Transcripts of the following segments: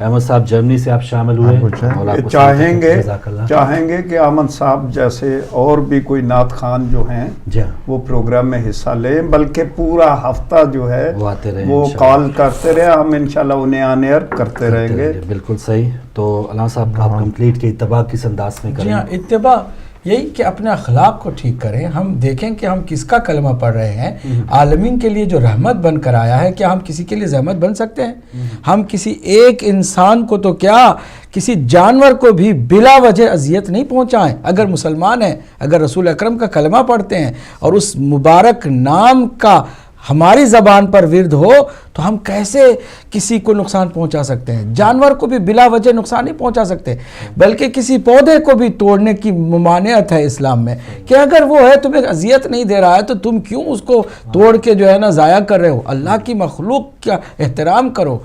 احمد صاحب جرمنی سے آپ شامل ہوئے اور آپ کو چاہیں گے کہ احمد صاحب جیسے اور بھی کوئی نعت خوان جو ہیں وہ پروگرام میں حصہ لیں، بلکہ پورا ہفتہ جو ہے وہ کال کرتے رہے، ہم انشاءاللہ انہیں آن ایئر کرتے رہیں گے۔ بالکل صحیح۔ تو علامہ صاحب آپ کمپلیٹ کے اتباع کس انداز میں کریں؟ جی ہاں، اتباع یہی کہ اپنے اخلاق کو ٹھیک کریں۔ ہم دیکھیں کہ ہم کس کا کلمہ پڑھ رہے ہیں، عالمین کے لیے جو رحمت بن کر آیا ہے، کیا ہم کسی کے لیے زحمت بن سکتے ہیں؟ ہم کسی ایک انسان کو تو کیا کسی جانور کو بھی بلا وجہ اذیت نہیں پہنچائیں۔ اگر مسلمان ہیں، اگر رسول اکرم کا کلمہ پڑھتے ہیں اور اس مبارک نام کا ہماری زبان پر ورد ہو تو ہم کیسے کسی کو نقصان پہنچا سکتے ہیں؟ جانور کو بھی بلا وجہ نقصان نہیں پہنچا سکتے، بلکہ کسی پودے کو بھی توڑنے کی ممانعت ہے اسلام میں کہ اگر وہ ہے تمہیں اذیت نہیں دے رہا ہے تو تم کیوں اس کو توڑ کے جو ہے نا ضائع کر رہے ہو؟ اللہ کی مخلوق کا احترام کرو۔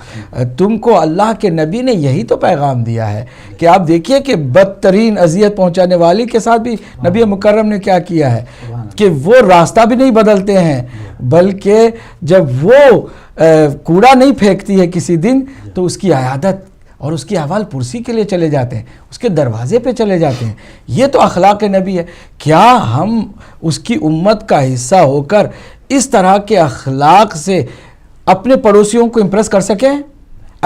تم کو اللہ کے نبی نے یہی تو پیغام دیا ہے کہ آپ دیکھیے کہ بدترین اذیت پہنچانے والی کے ساتھ بھی نبی مکرم نے کیا کیا ہے کہ وہ راستہ بھی نہیں بدلتے ہیں، بلکہ جب وہ کوڑا نہیں پھینکتی ہے کسی دن تو اس کی عیادت اور اس کی احوال پرسی کے لیے چلے جاتے ہیں، اس کے دروازے پہ چلے جاتے ہیں۔ یہ تو اخلاق نبی ہے۔ کیا ہم اس کی امت کا حصہ ہو کر اس طرح کے اخلاق سے اپنے پڑوسیوں کو امپریس کر سکیں؟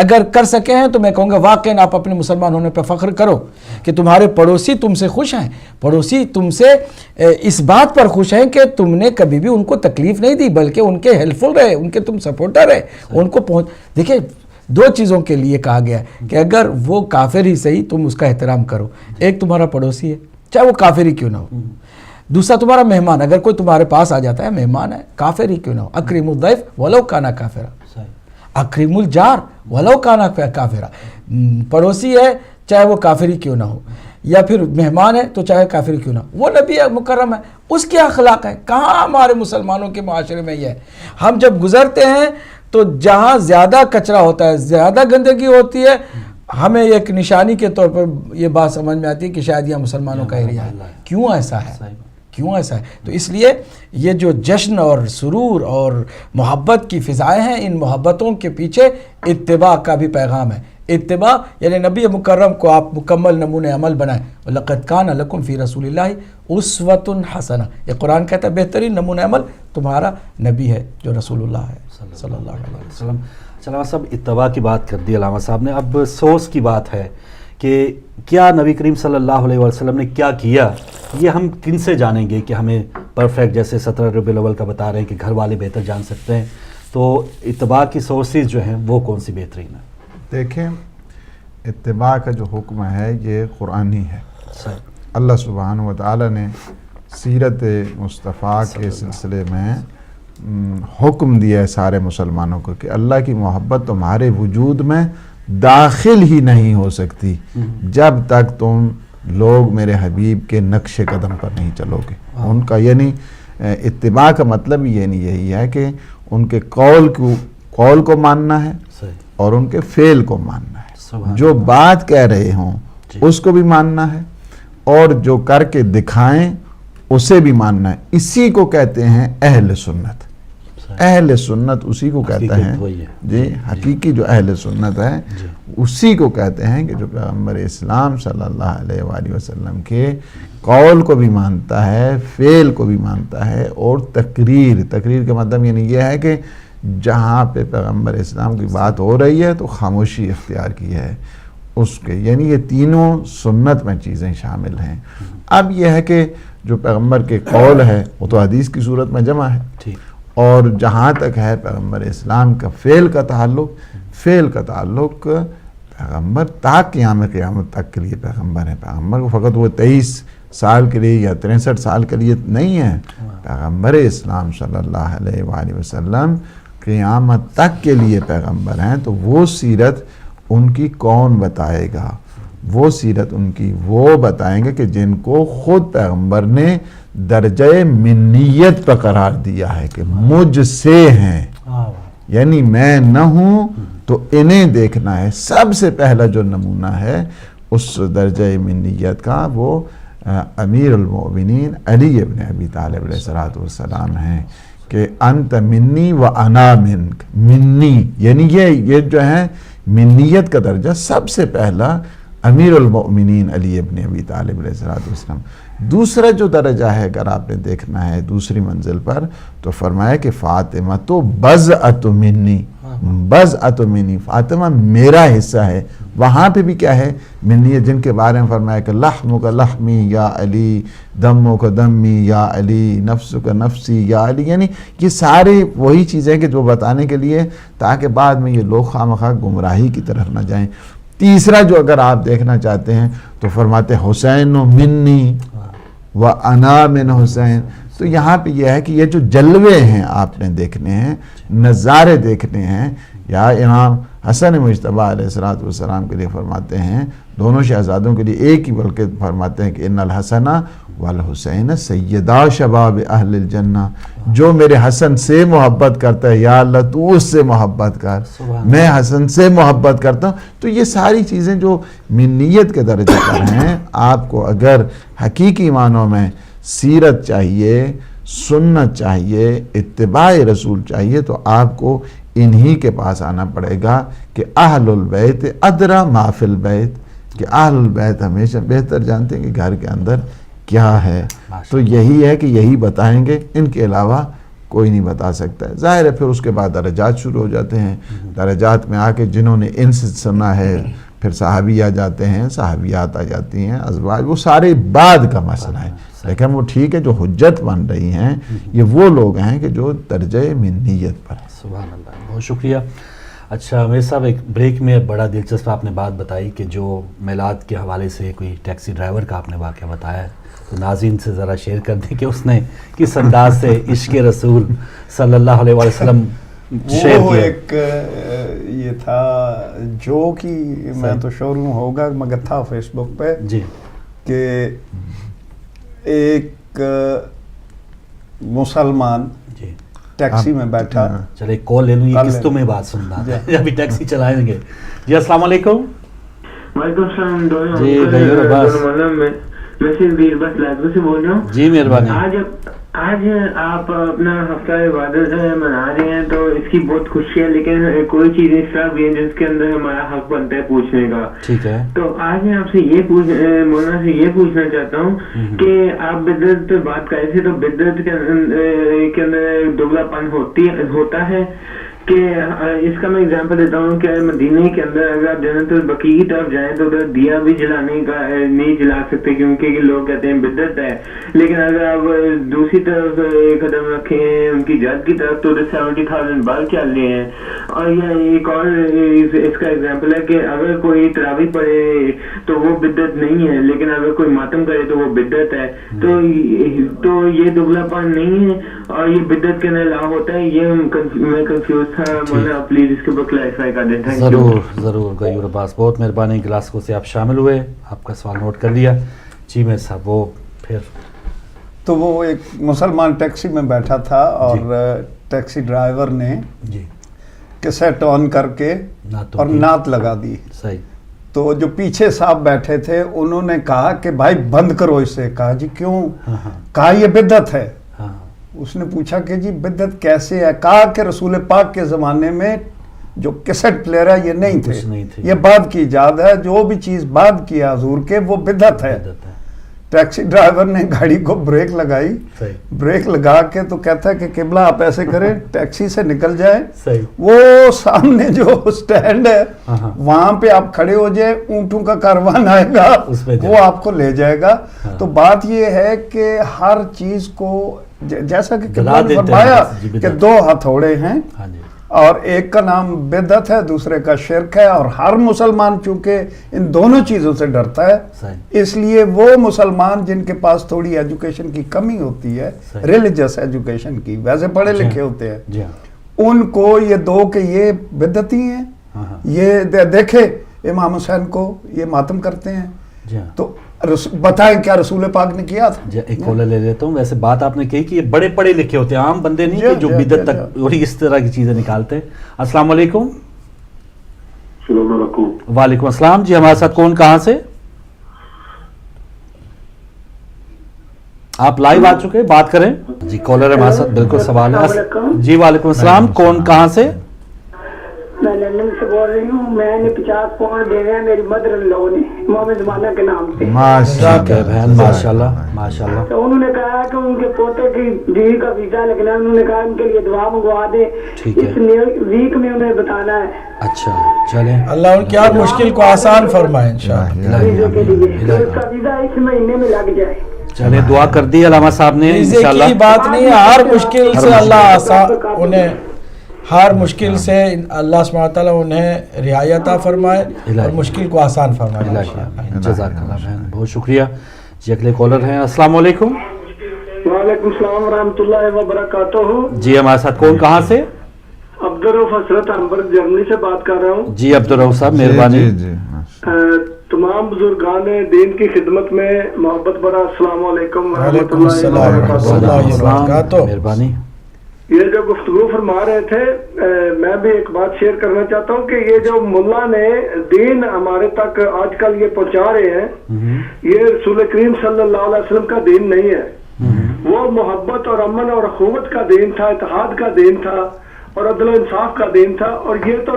اگر کر سکے ہیں تو میں کہوں گا واقعاً آپ اپنے مسلمان ہونے پہ فخر کرو کہ تمہارے پڑوسی تم سے خوش ہیں، پڑوسی تم سے اس بات پر خوش ہیں کہ تم نے کبھی بھی ان کو تکلیف نہیں دی، بلکہ ان کے ہیلپ فل رہے، ان کے تم سپورٹر رہے، ان کو دیکھیں دو چیزوں کے لیے کہا گیا ہے کہ اگر وہ کافر ہی صحیح تم اس کا احترام کرو۔ ایک تمہارا پڑوسی ہے چاہے وہ کافر ہی کیوں نہ ہو، دوسرا تمہارا مہمان، اگر کوئی تمہارے پاس آ جاتا ہے مہمان ہے کافر ہی کیوں نہ ہو، اکرم الضیف ولو کانا کافرا، اکرم الجار ولو کانا کافرا، پڑوسی ہے چاہے وہ کافر ہی کیوں نہ ہو، یا پھر مہمان ہے تو چاہے کافر ہی کیوں نہ ہو، وہ نبی مکرم ہے، اس کے اخلاق ہے۔ کہاں ہمارے مسلمانوں کے معاشرے میں یہ ہے؟ ہم جب گزرتے ہیں تو جہاں زیادہ کچرا ہوتا ہے، زیادہ گندگی ہوتی ہے، ہمیں ایک نشانی کے طور پر یہ بات سمجھ میں آتی ہے کہ شاید یہ مسلمانوں کا ایریا ہے۔ کیوں ایسا ہے؟ کیوں ایسا ہے؟ تو اس لیے یہ جو جشن اور سرور اور محبت کی فضائیں ہیں، ان محبتوں کے پیچھے اتباع کا بھی پیغام ہے۔ اتباع یعنی نبی مکرم کو آپ مکمل نمونہ عمل بنائیں۔ وَلَقَدْ كَانَ لَكُمْ فِي رَسُولِ اللَّهِ أُسْوَةٌ حَسَنَةٌ، یہ قرآن کہتا ہے بہترین نمونہ عمل تمہارا نبی ہے جو رسول اللہ ہے صلی اللہ علیہ وسلم۔ علامہ صاحب اتباع کی بات کر دی علامہ صاحب نے، اب سوچ کی بات ہے کہ کیا نبی کریم صلی اللہ علیہ وسلم نے کیا کیا، یہ ہم کن سے جانیں گے کہ ہمیں پرفیکٹ، جیسے 17 ربیع الاول کا بتا رہے ہیں کہ گھر والے بہتر جان سکتے ہیں، تو اتباع کی سورسز جو ہیں وہ کون سی بہترین ہیں؟ دیکھیں اتباع کا جو حکم ہے یہ قرآنی ہے۔ اللہ سبحانہ و تعالی نے سیرت مصطفیٰ کے سلسلے میں حکم دیا ہے سارے مسلمانوں کو کہ اللہ کی محبت تمہارے وجود میں داخل ہی نہیں ہو سکتی جب تک تم لوگ میرے حبیب کے نقش قدم پر نہیں چلو گے۔ ان کا یعنی اتباع کا مطلب یہی ہے کہ ان کے قول کو ماننا ہے اور ان کے فعل کو ماننا ہے، جو بات کہہ رہے ہوں اس کو بھی ماننا ہے اور جو کر کے دکھائیں اسے بھی ماننا ہے۔ اسی کو کہتے ہیں اہل سنت۔ اہل سنت اسی کو کہتا ہے جی، حقیقی جو اہل سنت ہے اسی کو کہتے ہیں کہ جو پیغمبر اسلام صلی اللہ علیہ وآلہ وسلم کے قول کو بھی مانتا ہے، فعل کو بھی مانتا ہے، اور تقریر کا مطلب یعنی یہ ہے کہ جہاں پہ پیغمبر اسلام کی بات ہو رہی ہے تو خاموشی اختیار کی ہے اس کے، یعنی یہ تینوں سنت میں چیزیں شامل ہیں۔ اب یہ ہے کہ جو پیغمبر کے قول ہے وہ تو حدیث کی صورت میں جمع ہے، اور جہاں تک ہے پیغمبر اسلام کا فعل کا تعلق پیغمبر تا قیامت تک کے لیے پیغمبر ہے۔ پیغمبر کو فقط وہ 23 سال کے لیے یا 63 سال کے لیے نہیں ہے، پیغمبر اسلام صلی اللہ علیہ وآلہ وسلم قیامت تک کے لیے پیغمبر ہیں۔ تو وہ سیرت ان کی کون بتائے گا؟ وہ سیرت ان کی وہ بتائیں گے کہ جن کو خود پیغمبر نے درجہ منیت پر قرار دیا ہے کہ مجھ سے ہیں، یعنی میں نہ ہوں تو انہیں دیکھنا ہے۔ سب سے پہلا جو نمونہ ہے اس درجہ منیت کا وہ امیر المؤمنین علی ابن ابی طالب علیہ السلام ہیں کہ انت منی و انا منک، منی یعنی یہ جو ہیں منیت کا درجہ سب سے پہلا امیر المؤمنین علی ابن ابی طالب علیہ السلام. دوسرا جو درجہ ہے اگر آپ نے دیکھنا ہے دوسری منزل پر تو فرمایا کہ فاطمہ تو بضعۃ منی، بضعۃ منی، فاطمہ میرا حصہ ہے. وہاں پہ بھی کیا ہے منی، جن کے بارے میں فرمایا کہ لحم کا لحمی یا علی، دم کا دمی یا علی، نفس کا نفسی یا علی، یعنی یہ سارے وہی چیزیں کہ جو بتانے کے لیے تاکہ بعد میں یہ لوگ خواہ گمراہی کی طرف نہ جائیں. تیسرا جو اگر آپ دیکھنا چاہتے ہیں تو فرماتے حسین و منی و انا من حسین. تو یہاں پہ یہ ہے کہ یہ جو جلوے ہیں آپ نے دیکھنے ہیں، نظارے دیکھنے ہیں. یا امام حسن مجتبیٰ علیہ السلام کے لیے فرماتے ہیں، دونوں شہزادوں کے لیے ایک ہی بلکہ فرماتے ہیں کہ ان الحسن والحسین سیدا شباب اہل الجنہ. جو میرے حسن سے محبت کرتا ہے یا اللہ تو اس سے محبت کر، میں حسن سے محبت کرتا ہوں. تو یہ ساری چیزیں جو منیت کے درجے پر ہیں، آپ کو اگر حقیقی معنوں میں سیرت چاہیے، سنت چاہیے، اتباع رسول چاہیے تو آپ کو انہی کے پاس آنا پڑے گا کہ اہل البیت ادرا ما فی البیت، کہ اہل البیت ہمیشہ بہتر جانتے ہیں کہ گھر کے اندر کیا ہے. تو یہی ہے کہ یہی بتائیں گے، ان کے علاوہ کوئی نہیں بتا سکتا ہے. ظاہر ہے پھر اس کے بعد درجات شروع ہو جاتے ہیں. درجات میں آ کے جنہوں نے ان سے سنا ہے پھر صحابی آ جاتے ہیں، صحابیات آ جاتی ہیں، ازواج، وہ سارے بعد کا مسئلہ ہے. لیکن وہ ٹھیک ہے جو حجت بن رہی ہیں یہ وہ لوگ ہیں کہ جو درجہ منیت پر ہیں. سبحان اللہ، بہت شکریہ. اچھا میرے صاحب، ایک بریک میں بڑا دلچسپ آپ نے بات بتائی کہ جو میلاد کے حوالے سے کوئی ٹیکسی ڈرائیور کا آپ نے واقعہ بتایا ہے، تو ناظرین سے ذرا شیئر کر دیں کہ اس نے کس انداز سے عشق رسول صلی اللہ علیہ وسلم شیئر وہ کیا. ایک یہ تھا جو کہ میں تو شور ہوں ہوگا مگر تھا فیس بک پہ جی کہ ایک مسلمان جی ٹیکسی میں بیٹھا. چلے کال لے لوں، یہ قسطوں میں بات سننا ہے، ابھی ٹیکسی چلائیں گے. جی السلام علیکم. وعلیکم السلام. جی غیور عباس، میں صرف بس لازمی سے بول رہا ہوں. جی مہربانی. آج آپ اپنا ہفتہ عبادت منا رہے ہیں تو اس کی بہت خوشی ہے، لیکن کوئی چیز اس طرح بھی ہے جس کے اندر ہمارا حق بنتا ہے پوچھنے کا. ٹھیک ہے. تو آج میں آپ سے مولانا سے یہ پوچھنا چاہتا ہوں کہ آپ بدعت پہ بات کرے تھے، تو بدعت کے اندر دگلا پن ہوتا ہے کہ اس کا میں اگزامپل دیتا ہوں کہ مدینہ کے اندر اگر آپ جنت البقیع کی طرف جائیں تو ادھر دیا بھی جلانے کا نہیں جلا سکتے کیونکہ لوگ کہتے ہیں بدعت ہے. لیکن اگر آپ دوسری طرف قدم رکھیں ان کی جد کی طرف تو ادھر 70,000 بال چل رہے ہیں. اور یہ ایک اور اس کا اگزامپل ہے کہ اگر کوئی تراویح پڑھے تو وہ بدعت نہیں ہے، لیکن اگر کوئی ماتم کرے تو وہ بدعت ہے. تو یہ دگلا پن نہیں ہے اور یہ بدعت کے اندر لا ہوتا ہے. یہ میں کنفیوز تھا، پلیز اس کے اوپر کلیریفائی کر دیں. ضرور ضرور غیور عباس، بہت مہربانی. گلاسکو سے آپ شامل ہوئے، آپ کا سوال نوٹ کر لیا. جی میں صاحب وہ پھر تو وہ ایک مسلمان ٹیکسی میں بیٹھا تھا اور ٹیکسی ڈرائیور نے کیسٹ آن کر کے اور نعت لگا دی. صحیح. تو جو پیچھے صاحب بیٹھے تھے انہوں نے کہا کہ بھائی بند کرو اسے. کہا جی کیوں؟ کہا یہ بدعت ہے. اس نے پوچھا کہ جی بدعت کیسے ہے؟ کہا کہ رسول پاک کے زمانے میں جو کیسٹ پلیئر ہے یہ نہیں تھے، یہ بعد کی ایجاد ہے. جو بھی چیز بعد کی حضور کے وہ بدعت ہے. ٹیکسی ڈرائیور نے گاڑی کو بریک لگائی، بریک لگا کے تو کہتا ہے کہ قبلہ آپ ایسے کریں ٹیکسی سے نکل جائیں، وہ سامنے جو سٹینڈ ہے وہاں پہ آپ کھڑے ہو جائیں، اونٹوں کا کاروان آئے گا وہ آپ کو لے جائے گا. تو بات یہ ہے کہ ہر چیز کو جیسا کہ قبلہ نے فرمایا کہ 2 ہتھوڑے ہیں اور ایک کا نام بدعت ہے دوسرے کا شرک ہے. اور ہر مسلمان چونکہ ان دونوں چیزوں سے ڈرتا ہے، اس لیے وہ مسلمان جن کے پاس تھوڑی ایجوکیشن کی کمی ہوتی ہے، ریلیجس ایجوکیشن کی، ویسے پڑھے لکھے ہوتے ہیں، ان کو یہ 2 کہ یہ بدعتی ہیں. یہ دیکھے امام حسین کو یہ ماتم کرتے ہیں، تو بتائیں کیا رسول پاک نے کیا تھا. ایک کالر لے لیتا ہوں. ویسے بات آپ نے کہی کہ یہ بڑے پڑھے لکھے ہوتے ہیں، عام بندے نہیں کہ جو بدعت تک اور اس طرح کی چیزیں نکالتے ہیں. السلام علیکم. السلام علیکم. وعلیکم السلام. جی ہمارے ساتھ کون کہاں سے؟ آپ لائیو آ چکے، بات کریں. جی کالر ہمارے ساتھ بالکل سوال ہے. جی وعلیکم السلام. کون کہاں سے؟ میں لندن سے بول رہی ہوں. میں نے 50 پاؤنڈ دے رہے ہیں میری مدر ان لو نے محمد زمانہ کے نام سے. ماشاء اللہ ماشاء اللہ. تو انہوں نے کہا کہ ان کے پوتے کی بیوی کا ویزا لگنا ہے, انہوں نے کہا ان کے لیے دعا منگوا دیں, اس ویک میں انہیں بتانا ہے. اچھا چلیں, اللہ ان کی ہر مشکل کو آسان فرمائے انشاءاللہ. ویزے کے لیے اس کا ویزا اس مہینے میں لگ جائے. چلیں دعا کر دی علامہ صاحب نے. انشاءاللہ کی بات نہیں ہے, ہر مشکل سے اللہ آسان, انہیں ہر مشکل سے اللہ سبحانہ وتعالیٰ انہیں رعایت عطا فرمائے اور مشکل کو آسان فرمائے. جزاک اللہ بہن, بہت شکریہ. جی اگلے کالر ہیں. السلام علیکم. وعلیکم السلام ورحمۃ اللہ وبرکاتہ. جی ہمارے ساتھ کون کہاں سے؟ عبدالرؤف حضرت ہمبرگ جرمنی سے بات کر رہا ہوں. جی عبدالرؤف صاحب مہربانی. تمام بزرگان دین کی خدمت میں محبت برا السلام علیکم وعلیکم السلام ورحمۃ اللہ وبرکاتہ. مہربانی. یہ جو گفتگو فرما رہے تھے, میں بھی ایک بات شیئر کرنا چاہتا ہوں کہ یہ جو ملا نے دین ہمارے تک آج کل یہ پہنچا رہے ہیں, یہ رسول کریم صلی اللہ علیہ وسلم کا دین نہیں ہے. وہ محبت اور امن اور اخوت کا دین تھا, اتحاد کا دین تھا اور عدل و انصاف کا دین تھا. اور یہ تو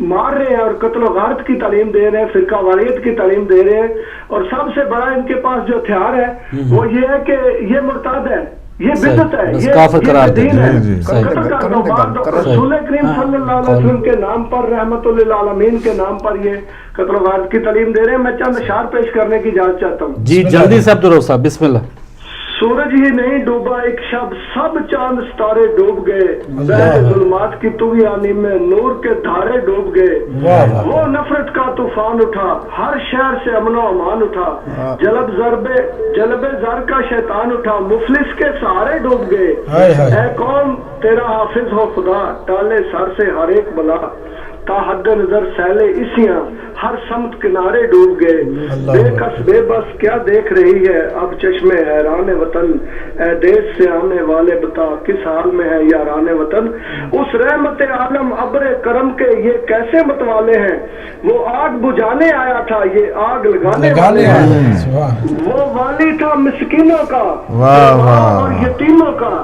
مار رہے ہیں اور قتل و غارت کی تعلیم دے رہے ہیں, فرقہ واریت کی تعلیم دے رہے ہیں. اور سب سے بڑا ان کے پاس جو ہتھیار ہے وہ یہ ہے کہ یہ مرتد ہے, یہ بدعت ہے, یہ دین ہے. رسول کریم صلی اللہ علیہ وسلم کے نام پر, رحمت للعالمین کے نام پر یہ قتل و غارت کی تعلیم دے رہے ہیں. میں چند اشعار پیش کرنے کی اجازت چاہتا ہوں. جی جلدی سے عبدالرؤف صاحب, بسم اللہ. سورج ہی نہیں ڈوبا ایک شب, سب چاند ستارے ڈوب گئے. بہر ظلمات کی طغیانی میں نور کے دھارے ڈوب گئے. وہ نفرت کا طوفان اٹھا, ہر شہر سے امن و امان اٹھا. جلب زر کا شیطان اٹھا, مفلس کے سہارے ڈوب گئے. اے قوم تیرا حافظ ہو خدا, ٹالے سر سے ہر ایک بلا. تا حد نظر سیلے اسیاں, ہر سمت کنارے ڈوب گئے. بے کس بے بس کیا دیکھ رہی ہے اب چشمے حیران وطن. اے دیش سے آنے والے بتا کس حال میں ہے یاران وطن. اس رحمت عالم ابر کرم کے یہ کیسے متوالے ہیں. وہ آگ بجھانے آیا تھا, یہ آگ لگانے والے ہیں. وہ والی تھا مسکینوں کا اور یتیموں کا,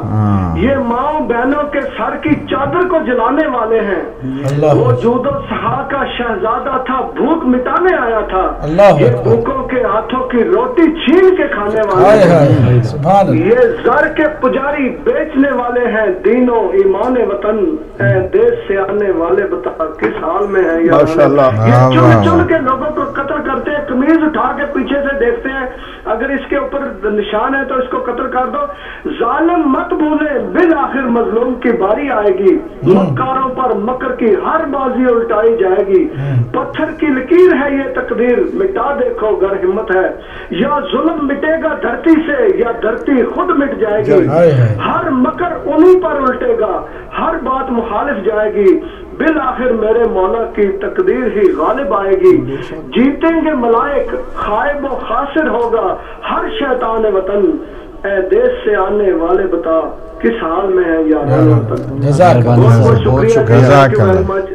یہ ماؤں بہنوں کے سر کی چادر کو جلانے والے ہیں. وہ جود و سخا کا شہزادہ تھا, بھوک مٹانے آیا تھا. یہ بھوکوں کے ہاتھوں کی روٹی چھین کے کھانے والے ہیں. یہ زر کے پجاری بیچنے والے ہیں, دینوں ایمان وطن. اے دیش سے آنے والے بتا کس حال میں ہے یار. یہ چن چن کے لوگوں کو قتل کرتے ہیں, قمیض اٹھا کے پیچھے سے دیکھتے ہیں, اگر اس کے اوپر نشان ہے تو اس کو قتل کر دو. ظالم مت بھولے بالآخر مظلوم کی باری آئے گی. مکاروں پر مکر کی ہر بازی الٹائی جائے گی. پتھر کی لکیر ہے یہ تقدیر, مٹا دیکھو گر ہمت ہے. یا ظلم مٹے گا دھرتی سے یا دھرتی خود مٹ جائے گی. ہر مکر انہی پر الٹے گا, ہر بات مخالف جائے گی. بالآخر میرے مولا کی تقدیر ہی غالب آئے گی. جیتیں گے ملائک, خائب و خاسر ہوگا ہر شیطان وطن. اے دیش سے آنے والے بتا کس حال میں ہے یاران وطن.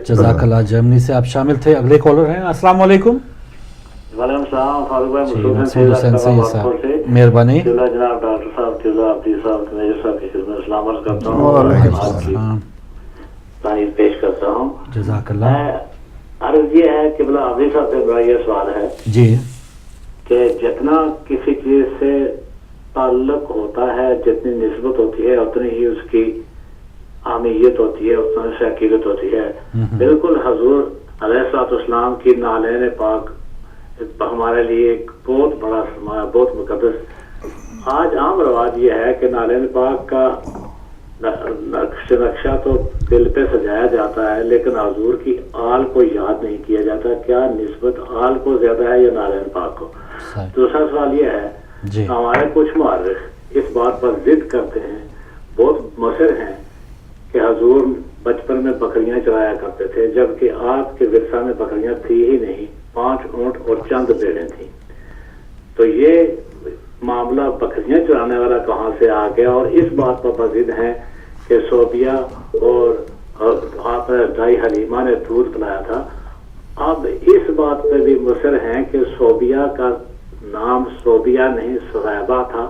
جزاک اللہ. جرمنی سے آپ شامل تھے. اگلے کالر ہیں. السلام علیکم. وعلیکم السلام. فاروق بھائی مسعود مہربانی. جناب ڈاکٹر صاحب فضا عبدی صاحب میجر صاحب کی خدمت سلام عرض کرتا ہوں, تعریف پیش کرتا ہوں. جزاک اللہ. عرض یہ ہے کہ بلا عبدی صاحب سے بڑا یہ سوال ہے جی کہ جتنا کسی چیز سے تعلق ہوتا ہے, جتنی نسبت ہوتی ہے اتنی ہی اس کی اہمیت ہوتی ہے, اتنا سے عقیدت ہوتی ہے. بالکل حضور علیہ الصلوۃ والسلام کی نالین پاک ہمارے لیے ایک بہت بڑا سرمایہ, بہت مقدس. آج عام رواج یہ ہے کہ نالین پاک کا نقشہ تو دل پہ سجایا جاتا ہے لیکن حضور کی آل کو یاد نہیں کیا جاتا. کیا نسبت آل کو زیادہ ہے یا نالین پاک کو؟ دوسرا سوال یہ ہے, ہمارے کچھ مورخ اس بات پر ضد کرتے ہیں, بہت مصر ہیں کہ حضور بچپن میں بکریاں چرایا کرتے تھے, جبکہ آپ کے ورثہ میں بکریاں تھی ہی نہیں, 5 اونٹ اور چند بھیڑیں تھیں. تو یہ معاملہ بکریاں چرانے والا کہاں سے آ گیا؟ اور اس بات پر بضد ہیں کہ صوبیہ اور آپ دائی حلیمہ نے دودھ پلایا تھا. اب اس بات پہ بھی مصر ہیں کہ صوبیہ کا نام صوبیہ نہیں صویبہ تھا,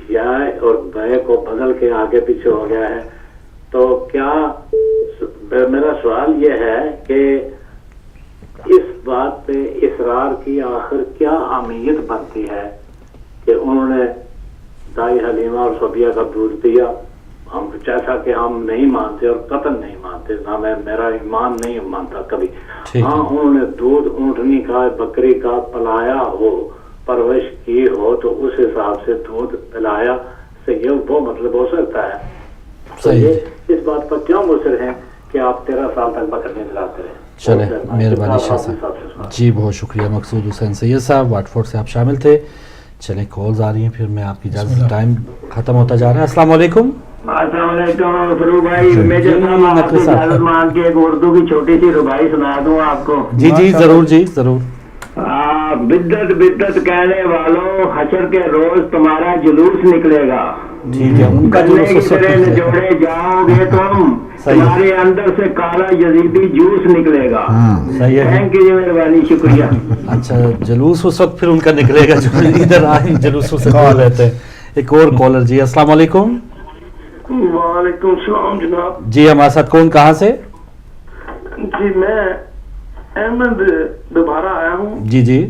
یا اور بے کو بدل کے آگے پیچھے ہو گیا ہے. تو کیا میرا سوال یہ ہے کہ اس بات پہ اصرار کی آخر کیا اہمیت بنتی ہے کہ انہوں نے دائی حلیمہ اور صفیہ کا دودھ پیا، ہم جیسا کہ ہم نہیں مانتے اور قطعاً نہیں مانتے، نہ میرا ایمان نہیں مانتا کبھی، ہاں انہوں نے دودھ اونٹنی کا بکری کا پلایا ہو، پرورش کی ہو، تو اس حساب سے دودھ پلایا سے یہ وہ مطلب ہو سکتا ہے؟ تو یہ اس بات پر کیوں مصر ہیں کہ آپ 13 سال تک بکریاں دلاتے رہے؟ چلے مہربانی شاہ صاحب جی، بہت شکریہ مقصود حسین سید صاحب، واٹ فورڈ سے آپ شامل تھے. چلیں کالز آ رہی ہیں، پھر میں آپ کی اجازت، ٹائم ختم ہوتا جا رہا ہے. السلام علیکم. السلام علیکم فروغ بھائی، میں اجازت مان کے ایک اردو کی چھوٹی سی ربائی سنا دوں آپ کو. جی جی ضرور، جی ضرور. بدت بدت کہنے والوں، حشر کے روز تمہارا جلوس نکلے گا، ٹھیک ہے، ان کا جلوس جوڑے جاؤ گے تم، تمہارے اندر سے کالا یزیدی جوس نکلے گا. صحیح ہے، تھینک یو، مہربانی، شکریہ. اچھا، جلوس اس وقت پھر ان کا نکلے گا جو ادھر آئے جلوسوں سے دور رہتے ہیں. ایک اور کالر. جی السلام علیکم. وعلیکم السلام جناب. جی ہمارے ساتھ کون، کہاں سے؟ جی میں احمد دوبارہ آیا ہوں. جی جی،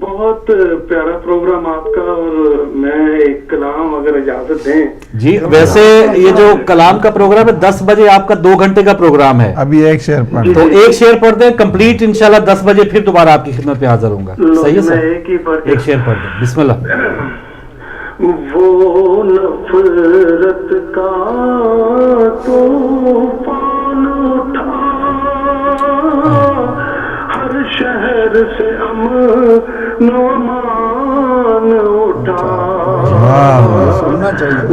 بہت پیارا پروگرام آپ کا، اور میں ایک کلام اگر اجازت دیں. جی ویسے یہ جو کلام کا پروگرام ہے 10 بجے آپ کا 2 گھنٹے کا پروگرام ہے. ابھی ایک شعر پڑھ تو ایک شعر پڑھ دیں کمپلیٹ، انشاءاللہ 10 بجے پھر دوبارہ آپ کی خدمت پہ حاضر ہوں گا. صحیح ہے سر، ایک شعر پڑھ دیں. بسم اللہ. وہ نفرت کا طوفان اٹھا، ہر شہر سے امن و امان اٹھا،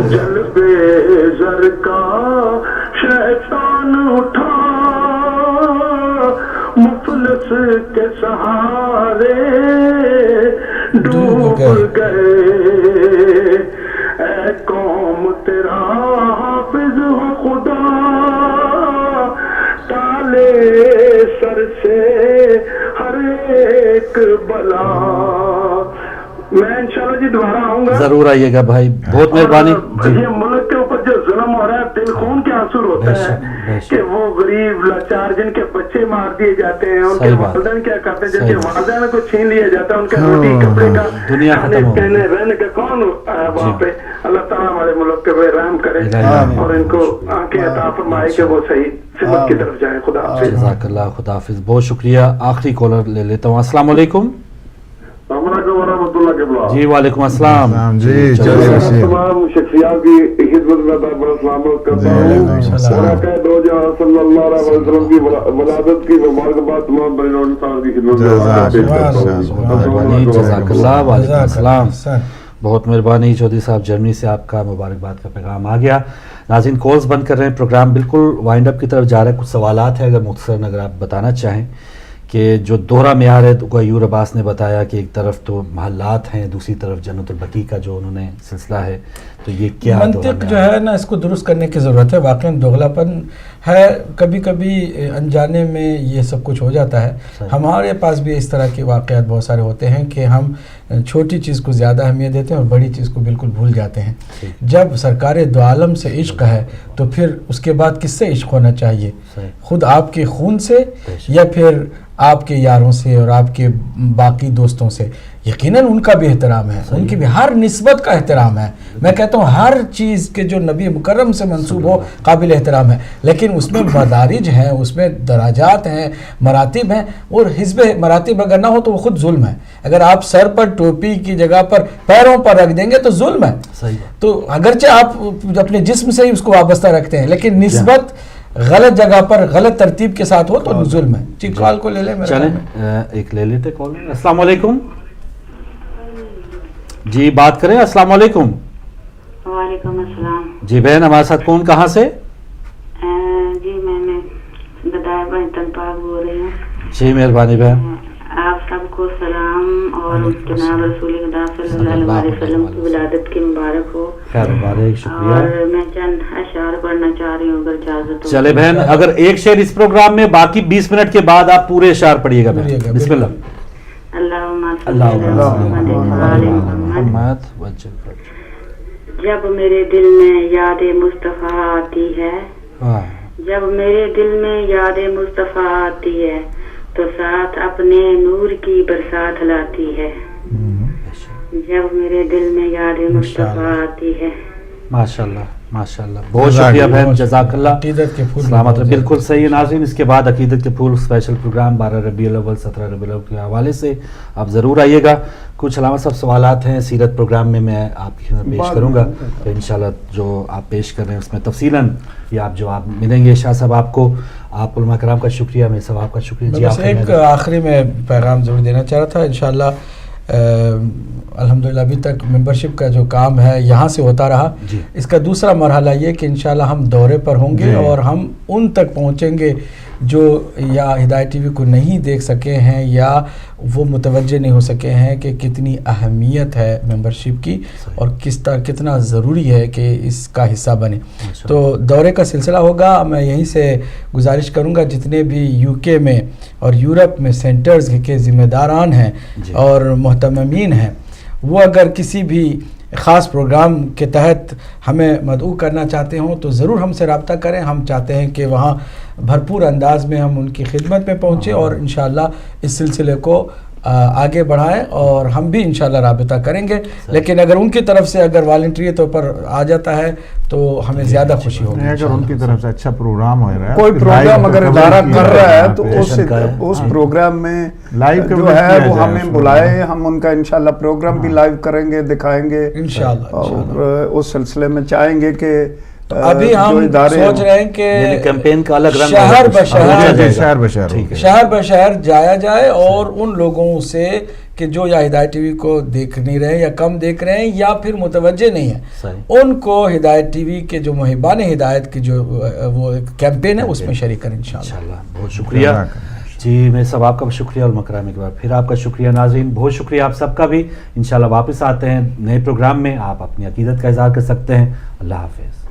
جلب زر کا شیطان اٹھا، مفلس کے سہارے ڈوب گئے. اے قوم تیرا حافظ ہو خدا، ٹالے سر سے ہر ایک بلا. میں انشاءاللہ جی دوبارہ آؤں گا. ضرور آئیے گا بھائی، بہت مہربانی. یہ ملک کے اوپر جو ظلم ہو رہا ہے، دل خون کے آنسو ہوتا ہے کہ وہ غریب لاچار جن کے بچے مار دیے جاتے ہیں، ان کے والدین کیا کرتے ہیں، جن کے والدین کو چھین لیا جاتا ہے، ان کا روٹی کپڑے کا کھانے رہنے کا کون وہاں پہ. اللہ تعالیٰ ہمارے ملک پہ رحم کرے اور ان کو آنکھیں عطا فرمائے کہ وہ صحیح سمت کی طرف جائیں. خدا حافظ. جزاک اللہ، خدا حافظ. بہت شکریہ. آخری کالر لے لیتا ہوں. السلام علیکم. السلام علیکم ورحمۃ اللہ وبرکاتہ. جی وعلیکم السلام. جی تمام شخصیات کی خدمت میں بڑا سلامت کرتا ہوں. صلی اللہ علیہ وسلم کی ولادت کی مبارکباد تمام بڑے صاحب کی خدمت میں. جزاک اللہ. وعلیکم السلام. بہت مہربانی. چودھری صاحب جرمنی سے آپ کا مبارکباد کا پیغام آ گیا. ناظرین کالز بند کر رہے ہیں، پروگرام بالکل وائنڈ اپ کی طرف جا رہا ہے. کچھ سوالات ہیں، اگر مختصراً اگر آپ بتانا چاہیں کہ جو دوہرا معیار ہے تو ایور عباس نے بتایا کہ ایک طرف تو محلات ہیں، دوسری طرف جنت البقیع کا جو انہوں نے سلسلہ ہے، تو یہ کیا منطق جو ہے نا، اس کو درست کرنے کی ضرورت ہے. واقعاً دوغلاپن ہے، کبھی کبھی انجانے میں یہ سب کچھ ہو جاتا ہے. ہمارے پاس بھی اس طرح کے واقعات بہت سارے ہوتے ہیں کہ ہم چھوٹی چیز کو زیادہ اہمیت دیتے ہیں اور بڑی چیز کو بالکل بھول جاتے ہیں. جب سرکار دو عالم سے عشق ہے تو پھر اس کے بعد کس سے عشق ہونا چاہیے؟ خود آپ کے خون سے یا پھر آپ کے یاروں سے اور آپ کے باقی دوستوں سے؟ یقیناً ان کا بھی احترام ہے، ان کی بھی ہر نسبت کا احترام ہے. میں کہتا ہوں ہر چیز کے جو نبی مکرم سے منسوب ہو قابل احترام ہے، لیکن اس میں مدارج ہیں، اس میں دراجات ہیں، مراتب ہیں، اور حزب مراتب اگر نہ ہو تو وہ خود ظلم ہے. اگر آپ سر پر ٹوپی کی جگہ پر پیروں پر رکھ دیں گے تو ظلم ہے. تو اگرچہ آپ اپنے جسم سے ہی اس کو وابستہ رکھتے ہیں، لیکن نسبت غلط جگہ پر غلط ترتیب کے ساتھ ہو تو ظلم ہے. جی کال کو لے لیں. چلیں ایک لے لیتے کال. السلام علیکم. جی بات کریں. السلام علیکم. وعلیکم السلام. جی بہن ہمارے ساتھ کون، کہاں سے؟ جی میں بدائے بنتن پاک بول رہی ہوں. جی مہربانی بہن. آپ سب کو سلام اور جناب رسول خدا صلی اللہ علیہ وسلم کی ولادت کی مبارک ہو. خیر مبارک. شکریہ. اور میں چند اشعار پڑھنا چاہ رہی ہوں اگر اجازت ہو. چلے بہن، اگر ایک شعر اس پروگرام میں، باقی 20 منٹ کے بعد آپ پورے اشعار پڑھیے گا. بسم اللہ. جب میرے دل میں یاد مصطفیٰ آتی ہے، جب میرے دل میں یاد مصطفیٰ آتی ہے تو ساتھ اپنے نور کی برسات لاتی ہے. جب میرے دل میں یاد مصطفیٰ آتی ہے. ماشاءاللہ ماشاءاللہ، بہت شکریہ بہن، جزاک اللہ. عقیدت کے پھول سلامت رہے. بالکل صحیح ہے ناظرین. اس کے بعد عقیدت کے پھول اسپیشل پروگرام 12 ربیع الاول 17 ربیع الاول کے حوالے سے آپ ضرور آئیے گا. کچھ علامہ صاحب سوالات ہیں سیرت پروگرام میں آپ کی خدمت پیش کروں گا، تو انشاءاللہ جو آپ پیش کر رہے ہیں اس میں تفصیلاً یہ آپ جواب ملیں گے. شاہ صاحب آپ کو، آپ علماء کرام کا شکریہ، میں صاحب آپ کا شکریہ. جی بس ایک آخری میں پیغام ضرور دینا چاہ رہا تھا. انشاءاللہ الحمدللہ ابھی تک ممبرشپ کا جو کام ہے یہاں سے ہوتا رہا. اس کا دوسرا مرحلہ یہ کہ انشاءاللہ ہم دورے پر ہوں گے اور ہم ان تک پہنچیں گے جو یا ہدایت ٹی وی کو نہیں دیکھ سکے ہیں یا وہ متوجہ نہیں ہو سکے ہیں کہ کتنی اہمیت ہے ممبرشپ کی اور کتنا ضروری ہے کہ اس کا حصہ بنے. تو دورے کا سلسلہ ہوگا. میں یہیں سے گزارش کروں گا جتنے بھی یو کے میں اور یورپ میں سینٹرز کے ذمہ داران ہیں اور محتممین ہیں، وہ اگر کسی بھی خاص پروگرام کے تحت ہمیں مدعو کرنا چاہتے ہوں تو ضرور ہم سے رابطہ کریں. ہم چاہتے ہیں کہ وہاں بھرپور انداز میں ہم ان کی خدمت میں پہنچیں اور انشاءاللہ اس سلسلے کو آگے بڑھائیں اور ہم بھی انشاءاللہ رابطہ کریں گے. لیکن اگر ان کی طرف سے اگر والنٹری طور پر آ جاتا ہے تو ہمیں زیادہ خوشی ہوگی. اگر ان کی طرف سے اچھا پروگرام ہو رہا ہے، کوئی پروگرام اگر ادارہ کر رہا ہے تو اس پروگرام میں جو ہے وہ ہمیں بلائے، ہم ان کا انشاءاللہ پروگرام بھی لائیو کریں گے، دکھائیں گے انشاءاللہ. اور اس سلسلے میں چاہیں گے کہ ابھی ہم سوچ رہے ہیں کہ کیمپین کا الگ رنگ شہر بشہر جایا جائے اور ان لوگوں سے کہ جو یا ہدایت ٹی وی کو دیکھ نہیں رہے یا کم دیکھ رہے ہیں یا پھر متوجہ نہیں ہیں، ان کو ہدایت ٹی وی کے جو محبان ہدایت کی جو وہ کیمپین ہے اس میں شریک کریں انشاءاللہ. بہت شکریہ. جی میں سب آپ کا شکریہ، علماء کرام ایک بار پھر آپ کا شکریہ. ناظرین بہت شکریہ آپ سب کا بھی. انشاءاللہ واپس آتے ہیں نئے پروگرام میں، آپ اپنی عقیدت کا اظہار کر سکتے ہیں. اللہ حافظ.